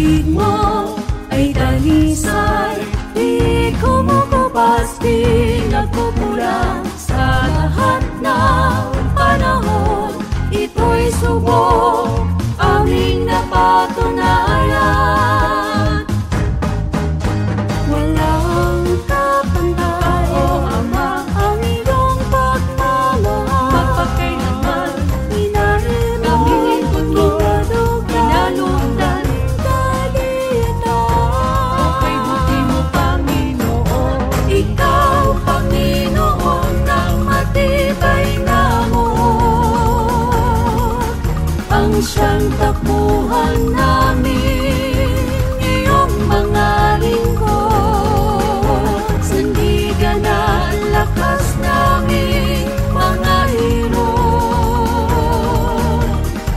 pag-ibig mo ay dalisay, di kumukubas, di nagkukulang. Sa lahat ng panahon, ito'y subok aming napatunayan. Walang kapantay, O Ama, ang iyong pagmamahal. Magpakailanman, inarito, inalundan, kalita. Okay, buti mo, Panginoon. Ikaw, Panginoon, ng matibay na amor. Ang siyang takbuhan namin, iyong mga lingkod. Sandigan na ang lakas namin, mga hero.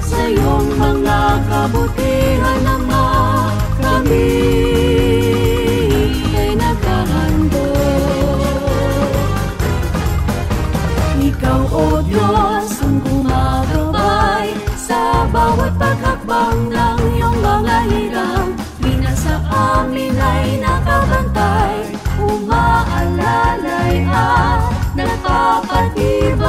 Sa iyong mga kabutihan naman, kami ay naghahandog. Ikaw, O Diyos, ang gumagabay sa bawat paghakbang ng iyong mga hirang. Sa amin ay nakabantay, umaalalay at nakapatibay.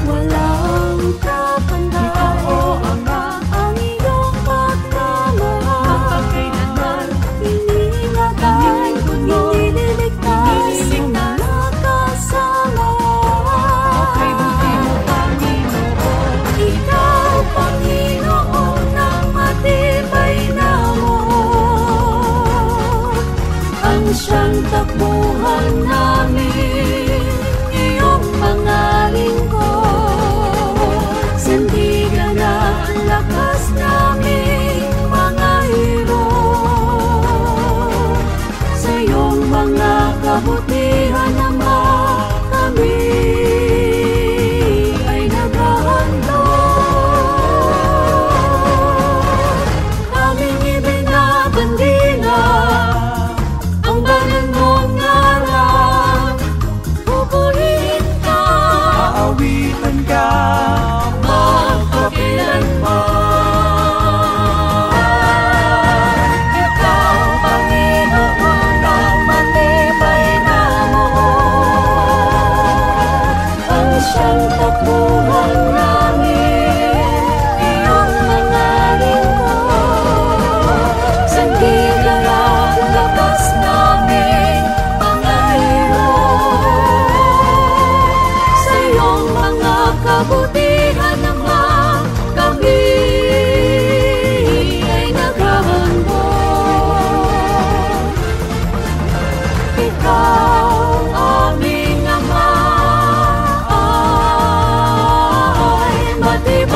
Walang kapantay, Ikaw, O Ama, ang iyong pagmamahal. Magpakailanman, inilatay, inililigtas, nakasama. Okay, buti mo, Panginoon. Ikaw, Panginoon, ng matibay na amor. Ang siyang takbuhan namin, iyong mga lingkod. Sandigan na ang lakas namin, mga hero. Sa iyong mga kabutihan naman, kami ay naghahandog. Aming ibinabandila ang banal mong ngalan. Pupurihin ka, Aawitan ka magpakailanman. Ikaw, Panginoon, ng matibay na amor. Ang siyang takbuhan namin, iyong mga lingkod. Sandigan na ang lakas namin, mga hero. Sa iyong mga kabutihan naman, kami ay naghahandog. Ikaw, aming Ama, ay matibay